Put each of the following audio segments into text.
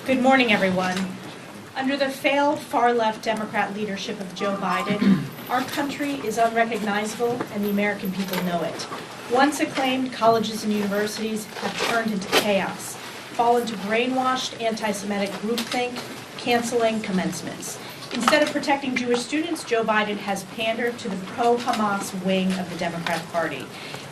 Good morning, everyone. Under the failed far-left Democrat leadership of Joe Biden, our country is unrecognizable and the American people know it. Once acclaimed colleges and universities have turned into chaos, fallen to brainwashed anti-Semitic groupthink, canceling commencements. Instead of protecting Jewish students, Joe Biden has pandered to the pro-Hamas wing of the Democrat Party.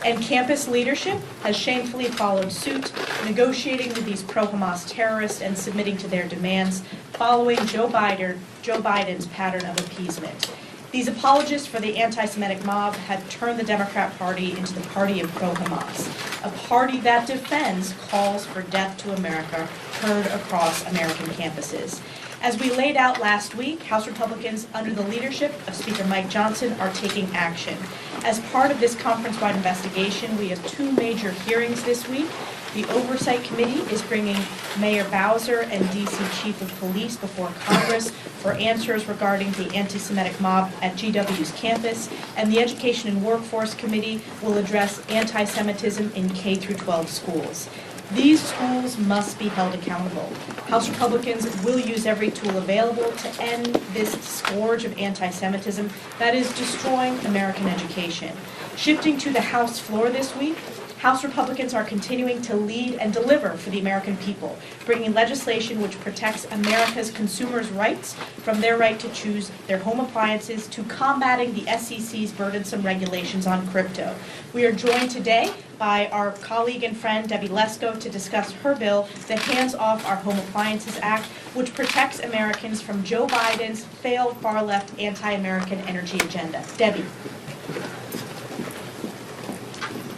And campus leadership has shamefully followed suit, negotiating with these pro-Hamas terrorists and submitting to their demands, following Joe Biden's pattern of appeasement. These apologists for the anti-Semitic mob have turned the Democrat Party into the party of pro-Hamas, a party that defends calls for death to America heard across American campuses. As we laid out last week, House Republicans, under the leadership of Speaker Mike Johnson, are taking action. As part of this conference-wide investigation, we have two major hearings this week. The Oversight Committee is bringing Mayor Bowser and DC Chief of Police before Congress for answers regarding the anti-Semitic mob at GW's campus, and the Education and Workforce Committee will address anti-Semitism in K-12 schools. These schools must be held accountable. House Republicans will use every tool available to end this scourge of anti-Semitism that is destroying American education. Shifting to the House floor this week, House Republicans are continuing to lead and deliver for the American people, bringing legislation which protects America's consumers' rights from their right to choose their home appliances to combating the SEC's burdensome regulations on crypto. We are joined today by our colleague and friend Debbie Lesko to discuss her bill, the Hands Off Our Home Appliances Act, which protects Americans from Joe Biden's failed far-left anti-American energy agenda. Debbie.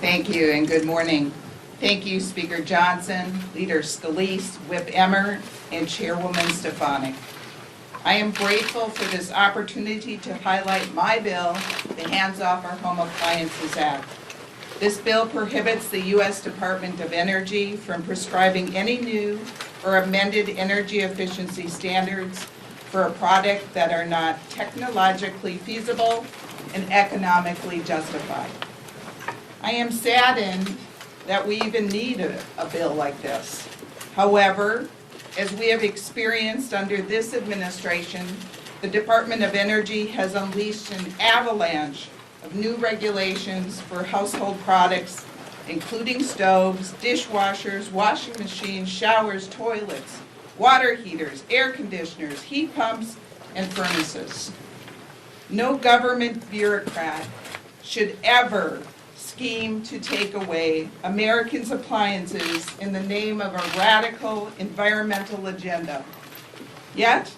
Thank you and good morning. Thank you, Speaker Johnson, Leader Scalise, Whip Emmer, and Chairwoman Stefanik. I am grateful for this opportunity to highlight my bill, the Hands Off Our Home Appliances Act. This bill prohibits the U.S. Department of Energy from prescribing any new or amended energy efficiency standards for a product that are not technologically feasible and economically justified. I am saddened that we even need a bill like this. However, as we have experienced under this administration, the Department of Energy has unleashed an avalanche of new regulations for household products, including stoves, dishwashers, washing machines, showers, toilets, water heaters, air conditioners, heat pumps, and furnaces. No government bureaucrat should ever scheme to take away Americans' appliances in the name of a radical environmental agenda. Yet,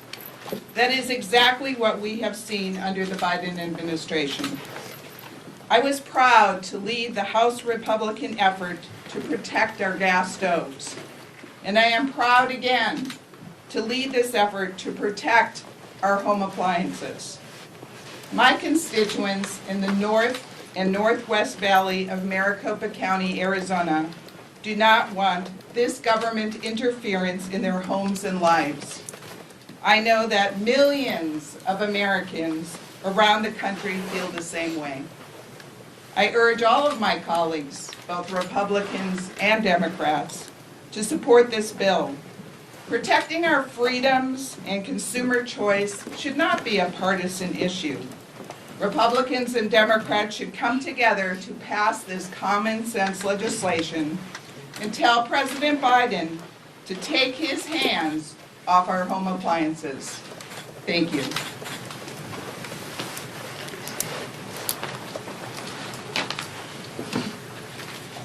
that is exactly what we have seen under the Biden administration. I was proud to lead the House Republican effort to protect our gas stoves. And I am proud again to lead this effort to protect our home appliances. My constituents in the North and Northwest Valley of Maricopa County, Arizona, do not want this government interference in their homes and lives. I know that millions of Americans around the country feel the same way. I urge all of my colleagues, both Republicans and Democrats, to support this bill. Protecting our freedoms and consumer choice should not be a partisan issue. Republicans and Democrats should come together to pass this common sense legislation and tell President Biden to take his hands off our home appliances. Thank you.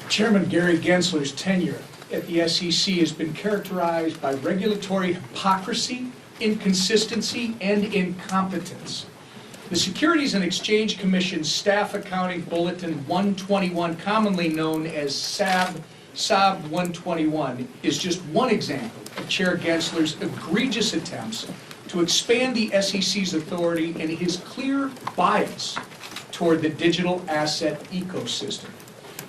Chairman Gary Gensler's tenure at the SEC has been characterized by regulatory hypocrisy, inconsistency, and incompetence. The Securities and Exchange Commission's Staff Accounting Bulletin 121, commonly known as SAB 121, is just one example of Chair Gensler's egregious attempts to expand the SEC's authority and his clear bias toward the digital asset ecosystem.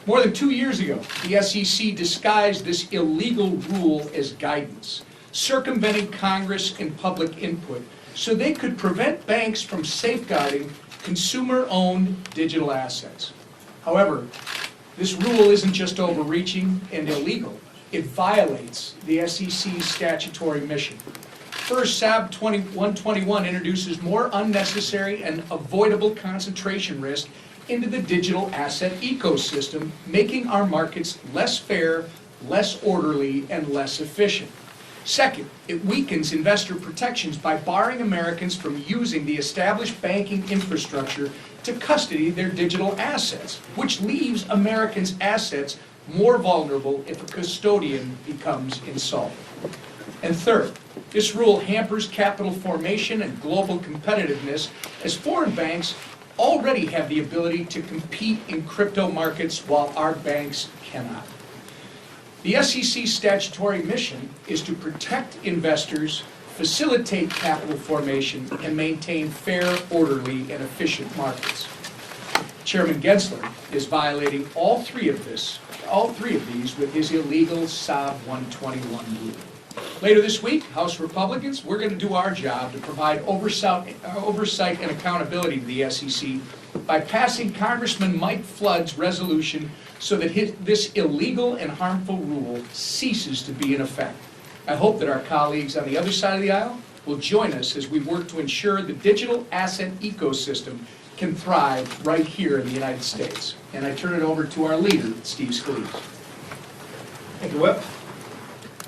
More than 2 years ago, the SEC disguised this illegal rule as guidance, circumventing Congress and public input so they could prevent banks from safeguarding consumer-owned digital assets. However, this rule isn't just overreaching and illegal. It violates the SEC's statutory mission. First, SAB 121 introduces more unnecessary and avoidable concentration risk into the digital asset ecosystem, making our markets less fair, less orderly, and less efficient. Second, it weakens investor protections by barring Americans from using the established banking infrastructure to custody their digital assets, which leaves Americans' assets more vulnerable if a custodian becomes insolvent. And third, this rule hampers capital formation and global competitiveness, as foreign banks already have the ability to compete in crypto markets while our banks cannot. The SEC's statutory mission is to protect investors, facilitate capital formation, and maintain fair, orderly, and efficient markets. Chairman Gensler is violating all three of these with his illegal SAB 121 rule. Later this week, House Republicans, we're going to do our job to provide oversight and accountability to the SEC by passing Congressman Mike Flood's resolution so that this illegal and harmful rule ceases to be in effect. I hope that our colleagues on the other side of the aisle will join us as we work to ensure the digital asset ecosystem can thrive right here in the United States. And I turn it over to our leader, Steve Scalise. Thank you, Whip.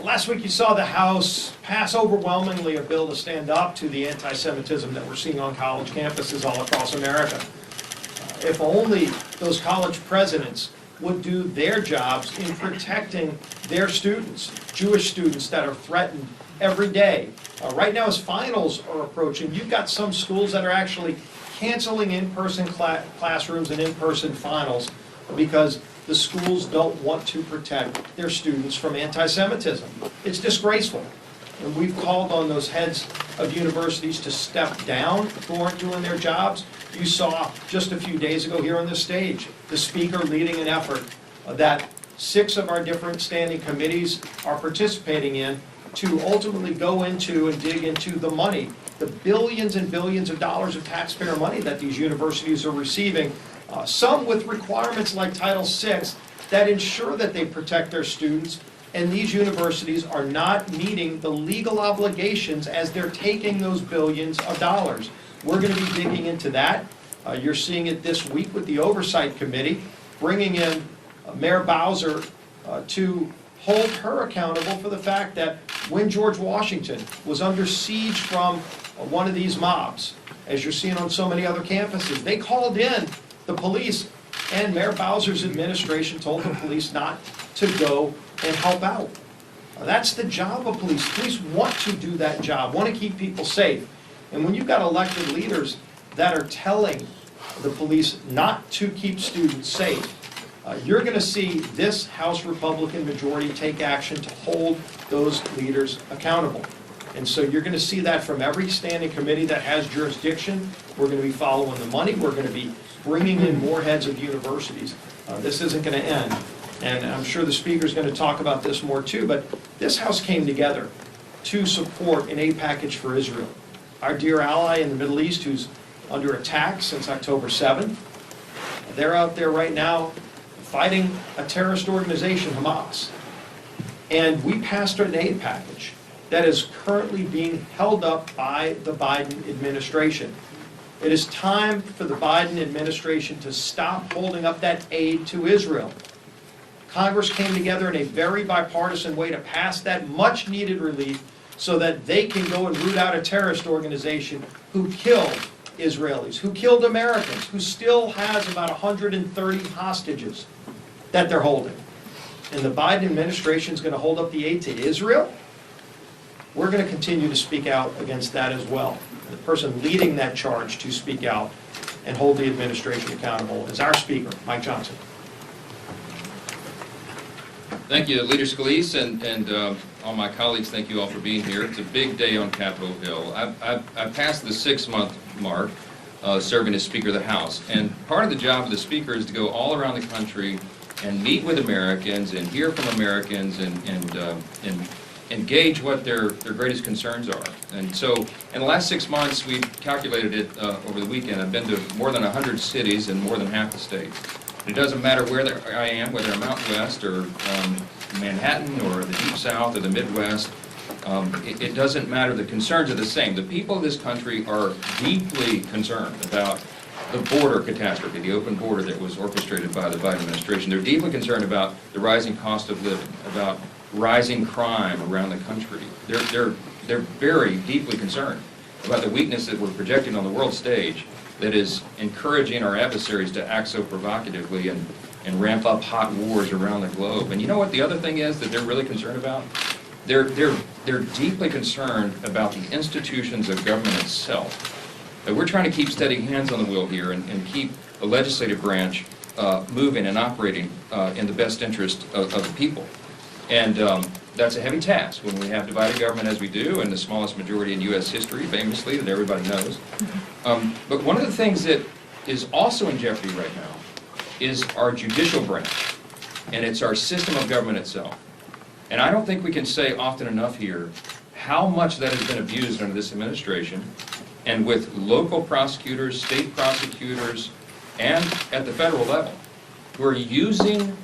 Last week you saw the House pass overwhelmingly a bill to stand up to the anti-Semitism that we're seeing on college campuses all across America. If only those college presidents would do their jobs in protecting their students, Jewish students that are threatened every day. Right now as finals are approaching, you've got some schools that are actually canceling in-person classrooms and in-person finals because the schools don't want to protect their students from anti-Semitism. It's disgraceful. And we've called on those heads of universities to step down who aren't doing their jobs. You saw just a few days ago here on this stage, the speaker leading an effort that 6 of our different standing committees are participating in to ultimately go into and dig into the money, the billions and billions of dollars of taxpayer money that these universities are receiving, some with requirements like Title VI that ensure that they protect their students, and these universities are not meeting the legal obligations as they're taking those billions of dollars. We're going to be digging into that. You're seeing it this week with the Oversight Committee, bringing in Mayor Bowser to hold her accountable for the fact that when George Washington was under siege from one of these mobs, as you're seeing on so many other campuses, they called in the police, and Mayor Bowser's administration told the police not to go and help out. That's the job of police. Police want to do that job, want to keep people safe. And when you've got elected leaders that are telling the police not to keep students safe, you're going to see this House Republican majority take action to hold those leaders accountable. And so you're going to see that from every standing committee that has jurisdiction. We're going to be following the money. We're going to be bringing in more heads of universities. This isn't going to end. And I'm sure the speaker's going to talk about this more too, but this House came together to support an aid package for Israel, our dear ally in the Middle East who's under attack since October 7th. They're out there right now fighting a terrorist organization, Hamas. And we passed an aid package that is currently being held up by the Biden administration. It is time for the Biden administration to stop holding up that aid to Israel. Congress came together in a very bipartisan way to pass that much-needed relief so that they can go and root out a terrorist organization who killed Israelis, who killed Americans, who still has about 130 hostages that they're holding. And the Biden administration is going to hold up the aid to Israel? We're going to continue to speak out against that as well. The person leading that charge to speak out and hold the administration accountable is our Speaker, Mike Johnson. Thank you, Leader Scalise, and all my colleagues, thank you all for being here. It's a big day on Capitol Hill. I've passed the 6-month mark serving as Speaker of the House, and part of the job of the Speaker is to go all around the country and meet with Americans and hear from Americans and engage what their greatest concerns are. And so in the last 6 months, we've calculated it over the weekend. I've been to more than 100 cities in more than half the states. It doesn't matter where I am, whether I'm out west or Manhattan or the Deep South or the Midwest. It doesn't matter. The concerns are the same. The people of this country are deeply concerned about the border catastrophe, the open border that was orchestrated by the Biden administration. They're deeply concerned about the rising cost of living, about rising crime around the country. They're very deeply concerned about the weakness that we're projecting on the world stage that is encouraging our adversaries to act so provocatively and ramp up hot wars around the globe. And you know what the other thing is that they're really concerned about? They're deeply concerned about the institutions of government itself. And we're trying to keep steady hands on the wheel here and keep the legislative branch moving and operating in the best interest of the people. And that's a heavy task when we have divided government as we do, and the smallest majority in U.S. history, famously, that everybody knows. But one of the things that is also in jeopardy right now is our judicial branch, and it's our system of government itself. And I don't think we can say often enough here how much that has been abused under this administration, and with local prosecutors, state prosecutors, and at the federal level, who are using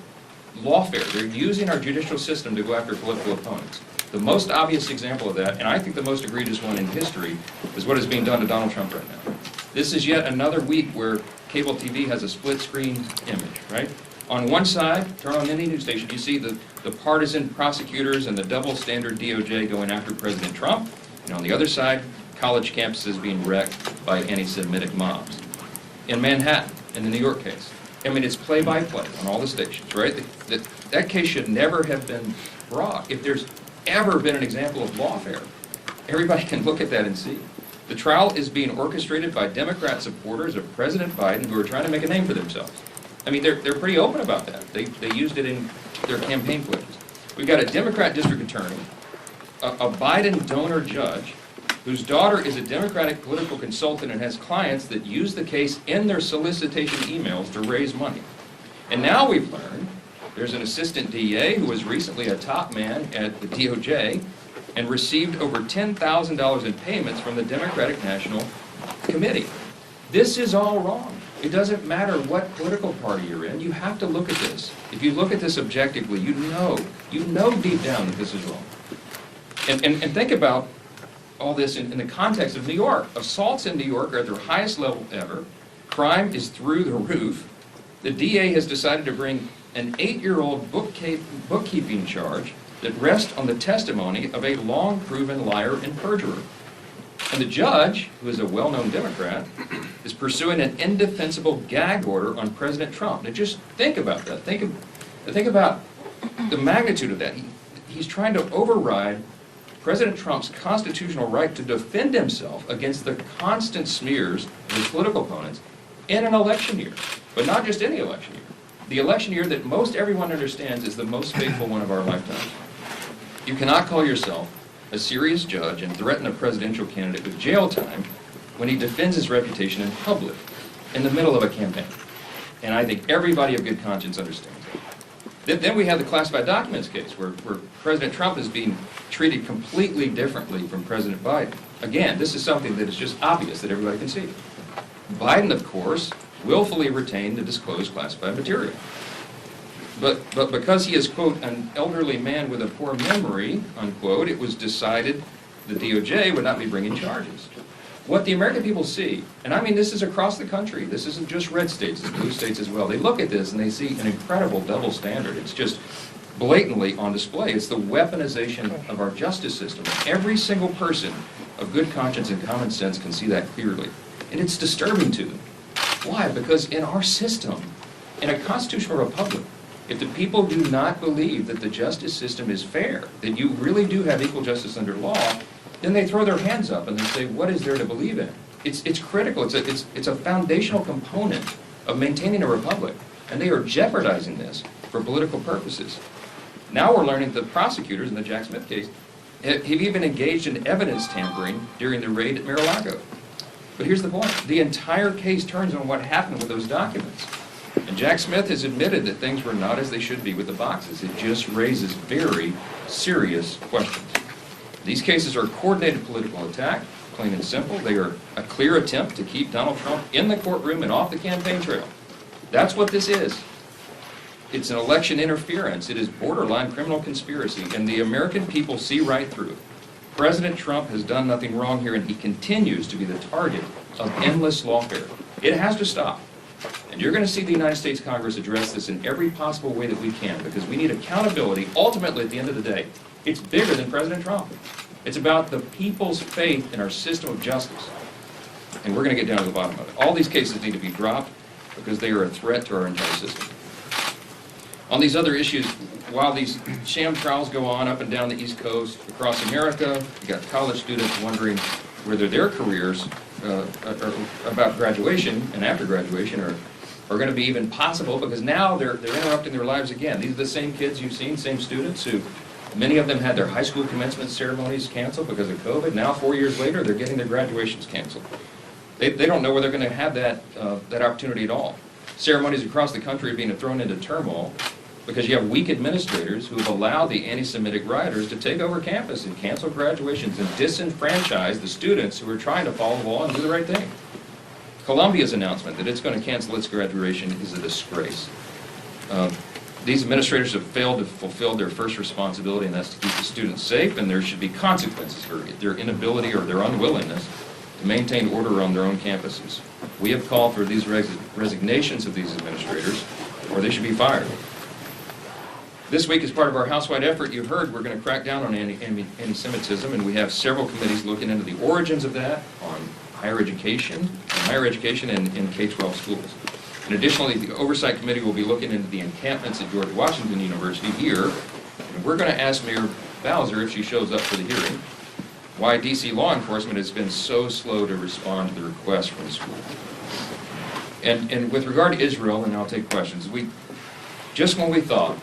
lawfare. They're using our judicial system to go after political opponents. The most obvious example of that, and I think the most egregious one in history, is what is being done to Donald Trump right now. This is yet another week where cable TV has a split-screen image, right? On one side, turn on any news station, you see the partisan prosecutors and the double-standard DOJ going after President Trump, and on the other side, college campuses being wrecked by anti-Semitic mobs. In Manhattan, in the New York case, I mean, it's play-by-play on all the stations, right? That case should never have been brought. If there's ever been an example of lawfare, everybody can look at that and see. The trial is being orchestrated by Democrat supporters of President Biden who are trying to make a name for themselves. I mean, they're pretty open about that. They used it in their campaign pledges. We've got a Democrat district attorney, a Biden donor judge, whose daughter is a Democratic political consultant and has clients that use the case in their solicitation emails to raise money. And now we've learned there's an assistant DA who was recently a top man at the DOJ and received over $10,000 in payments from the Democratic National Committee. This is all wrong. It doesn't matter what political party you're in. You have to look at this. If you look at this objectively, you know deep down that this is wrong. And think about all this in the context of New York. Assaults in New York are at their highest level ever. Crime is through the roof. The DA has decided to bring an 8-year-old bookkeeping charge that rests on the testimony of a long-proven liar and perjurer. And the judge, who is a well-known Democrat, is pursuing an indefensible gag order on President Trump. Now just think about that. Think about the magnitude of that. He's trying to override President Trump's constitutional right to defend himself against the constant smears of his political opponents in an election year. But not just any election year. The election year that most everyone understands is the most fateful one of our lifetimes. You cannot call yourself a serious judge and threaten a presidential candidate with jail time when he defends his reputation in public, in the middle of a campaign. And I think everybody of good conscience understands that. Then we have the classified documents case, where President Trump is being treated completely differently from President Biden. Again, this is something that is just obvious that everybody can see. Biden, of course, willfully retained the disclosed classified material. But because he is, quote, an elderly man with a poor memory, unquote, it was decided the DOJ would not be bringing charges. What the American people see, and I mean this is across the country, this isn't just red states, it's blue states as well. They look at this and they see an incredible double standard. It's just blatantly on display. It's the weaponization of our justice system. Every single person of good conscience and common sense can see that clearly. And it's disturbing to them. Why? Because in our system, in a constitutional republic, if the people do not believe that the justice system is fair, that you really do have equal justice under law, then they throw their hands up and they say, what is there to believe in? It's critical. It's a foundational component of maintaining a republic. And they are jeopardizing this for political purposes. Now we're learning that the prosecutors in the Jack Smith case have even engaged in evidence tampering during the raid at Mar-a-Lago. But here's the point. The entire case turns on what happened with those documents. And Jack Smith has admitted that things were not as they should be with the boxes. It just raises very serious questions. These cases are a coordinated political attack, plain and simple. They are a clear attempt to keep Donald Trump in the courtroom and off the campaign trail. That's what this is. It's an election interference. It is borderline criminal conspiracy, and the American people see right through it. President Trump has done nothing wrong here, and he continues to be the target of endless lawfare. It has to stop. And you're going to see the United States Congress address this in every possible way that we can, because we need accountability. Ultimately, at the end of the day, it's bigger than President Trump. It's about the people's faith in our system of justice. And we're going to get down to the bottom of it. All these cases need to be dropped because they are a threat to our entire system. On these other issues, while these sham trials go on up and down the East Coast, across America, you got college students wondering whether their careers about graduation and after graduation are going to be even possible, because now they're interrupting their lives again. These are the same kids you've seen, same students who, many of them had their high school commencement ceremonies canceled because of COVID. Now, 4 years later, they're getting their graduations canceled. They don't know whether they're going to have that opportunity at all. Ceremonies across the country are being thrown into turmoil because you have weak administrators who have allowed the anti-Semitic rioters to take over campus and cancel graduations and disenfranchise the students who are trying to follow the law and do the right thing. Columbia's announcement that it's going to cancel its graduation is a disgrace. These administrators have failed to fulfill their first responsibility, and that's to keep the students safe, and there should be consequences for their inability or their unwillingness to maintain order on their own campuses. We have called for these resignations of these administrators, or they should be fired. This week, as part of our house-wide effort, you've heard we're going to crack down on anti-Semitism, and we have several committees looking into the origins of that on higher education and in K-12 schools. And additionally, the Oversight Committee will be looking into the encampments at George Washington University here, and we're going to ask Mayor Bowser, if she shows up for the hearing, why D.C. law enforcement has been so slow to respond to the request from the school. And with regard to Israel, and I'll take questions, just when we thought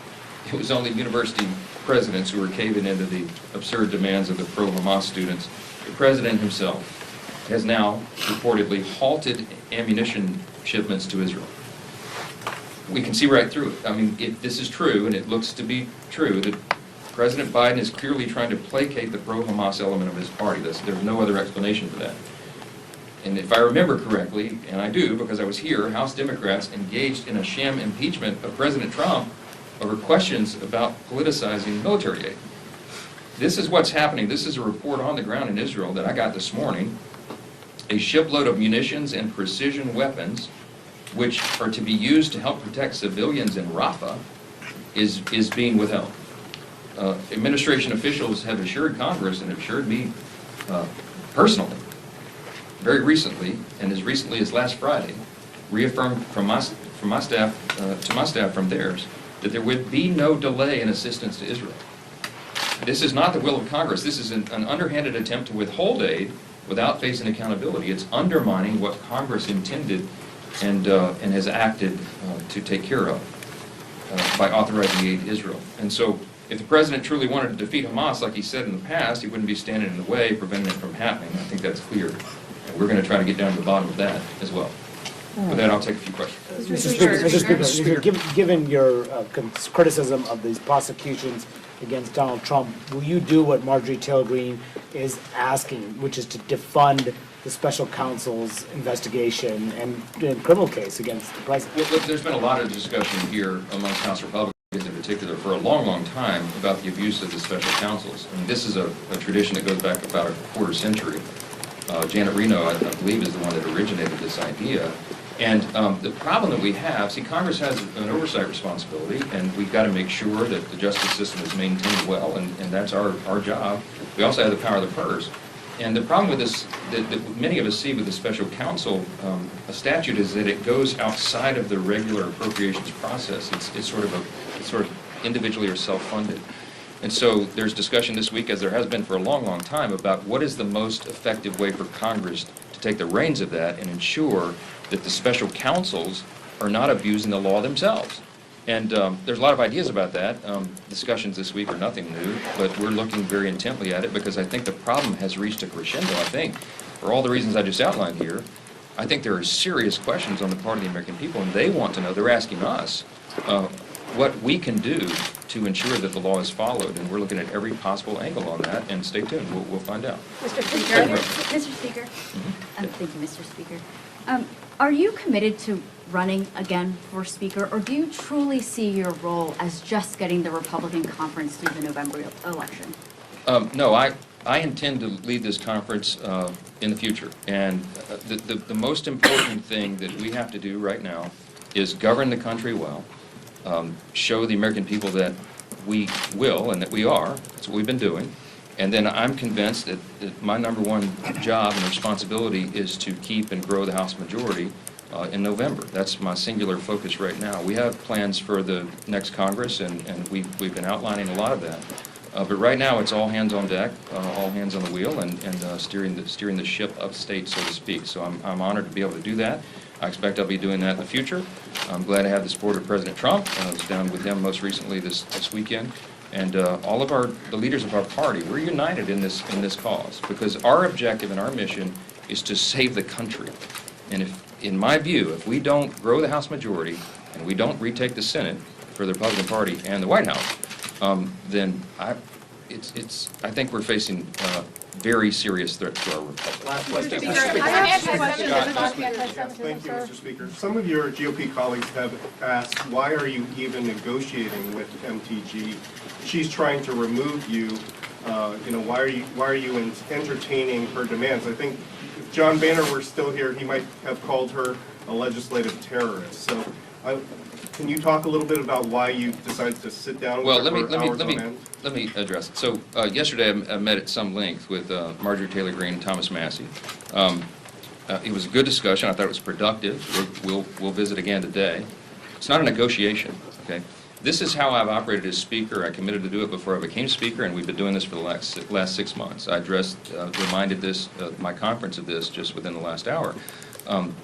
it was only university presidents who were caving into the absurd demands of the pro-Hamas students, the president himself has now reportedly halted ammunition shipments to Israel. We can see right through it. I mean, if this is true, and it looks to be true, that President Biden is clearly trying to placate the pro-Hamas element of his party. There's no other explanation for that. And if I remember correctly, and I do because I was here, House Democrats engaged in a sham impeachment of President Trump over questions about politicizing military aid. This is what's happening. This is a report on the ground in Israel that I got this morning. A shipload of munitions and precision weapons, which are to be used to help protect civilians in Rafah, is being withheld. Administration officials have assured Congress and assured me personally, very recently, and as recently as last Friday, reaffirmed from my staff to my staff from theirs, that there would be no delay in assistance to Israel. This is not the will of Congress. This is an underhanded attempt to withhold aid without facing accountability. It's undermining what Congress intended and has acted to take care of by authorizing aid to Israel. And so, if the president truly wanted to defeat Hamas, like he said in the past, he wouldn't be standing in the way, preventing it from happening. I think that's clear. And we're going to try to get down to the bottom of that as well. With that, I'll take a few questions. Mr. Speaker, given your criticism of these prosecutions against Donald Trump, will you do what Marjorie Taylor Greene is asking, which is to defund the special counsel's investigation and criminal case against the president? Well, look, there's been a lot of discussion here amongst House Republicans in particular for a long, long time about the abuse of the special counsels. I mean, this is a tradition that goes back about a quarter century. Janet Reno, I believe, is the one that originated this idea. And the problem that we have, see, Congress has an oversight responsibility, and we've got to make sure that the justice system is maintained well, and that's our job. We also have the power of the purse. And the problem with this, that many of us see with the special counsel a statute, is that it goes outside of the regular appropriations process. It's sort of individually or self-funded. And so there's discussion this week, as there has been for a long, long time, about what is the most effective way for Congress to take the reins of that and ensure that the special counsels are not abusing the law themselves. And there's a lot of ideas about that. Discussions this week are nothing new, but we're looking very intently at it because I think the problem has reached a crescendo, I think, for all the reasons I just outlined here. I think there are serious questions on the part of the American people, and they want to know, they're asking us, what we can do to ensure that the law is followed, and we're looking at every possible angle on that, and stay tuned, we'll find out. Mr. Speaker. Thank you. Mr. Speaker. Mm-hmm. Thank you, Mr. Speaker. Are you committed to running again for Speaker, or do you truly see your role as just getting the Republican conference through the November election? No, I intend to lead this conference in the future. And the most important thing that we have to do right now is govern the country well, show the American people that we will and that we are. That's what we've been doing. And then I'm convinced that my number one job and responsibility is to keep and grow the House majority in November. That's my singular focus right now. We have plans for the next Congress, and we've been outlining a lot of that. But right now, it's all hands on deck, all hands on the wheel, and steering the ship upstate, so to speak. So I'm honored to be able to do that. I expect I'll be doing that in the future. I'm glad to have the support of President Trump. I was down with him most recently this weekend. And all of the leaders of our party, we're united in this cause, because our objective and our mission is to save the country. And in my view, if we don't grow the House majority and we don't retake the Senate for the Republican Party and the White House, then I think we're facing very serious threat to our republic. Last question. Thank you, Mr. Speaker. Some of your GOP colleagues have asked, why are you even negotiating with MTG? She's trying to remove you. Why are you entertaining her demands? I think if John Boehner were still here, he might have called her a legislative terrorist. So, can you talk a little bit about why you decided to sit down with her for hours on end? Let me address it. So yesterday I met at some length with Marjorie Taylor Greene and Thomas Massey. It was a good discussion. I thought it was productive. We'll visit again today. It's not a negotiation, okay? This is how I've operated as Speaker. I committed to do it before I became Speaker, and we've been doing this for the last 6 months. I reminded my conference of this just within the last hour.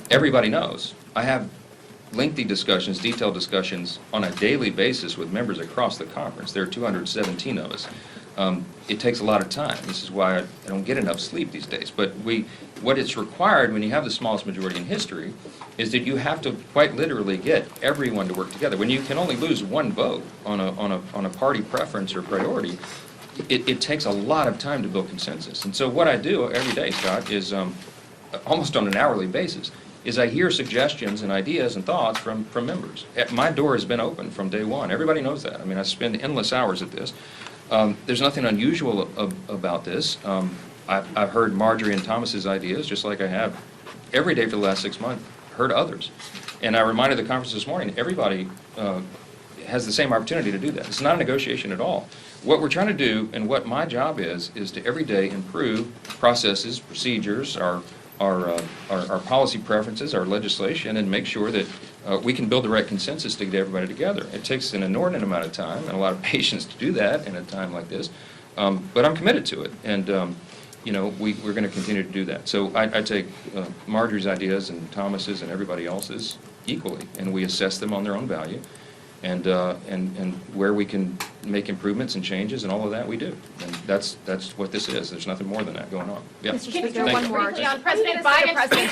Everybody knows. I have lengthy discussions, detailed discussions on a daily basis with members across the conference. There are 217 of us. It takes a lot of time. This is why I don't get enough sleep these days. But what it's required when you have the smallest majority in history is that you have to quite literally get everyone to work together. When you can only lose one vote on a party preference or priority, it takes a lot of time to build consensus. And so what I do every day, Scott, is almost on an hourly basis, is I hear suggestions and ideas and thoughts from members. My door has been open from day one. Everybody knows that. I mean, I spend endless hours at this. There's nothing unusual about this. I've heard Marjorie and Thomas's ideas, just like I have every day for the last 6 months, heard others. And I reminded the conference this morning, everybody has the same opportunity to do that. It's not a negotiation at all. What we're trying to do, and what my job is to every day improve processes, procedures, our policy preferences, our legislation, and make sure that we can build the right consensus to get everybody together. It takes an inordinate amount of time and a lot of patience to do that in a time like this, but I'm committed to it, and we're going to continue to do that. So I take Marjorie's ideas and Thomas's and everybody else's equally, and we assess them on their own value, and where we can make improvements and changes and all of that we do. And that's what this is. There's nothing more than that going on. Yeah. Mr. Speaker, Thank one you. more. Briefly on President Biden.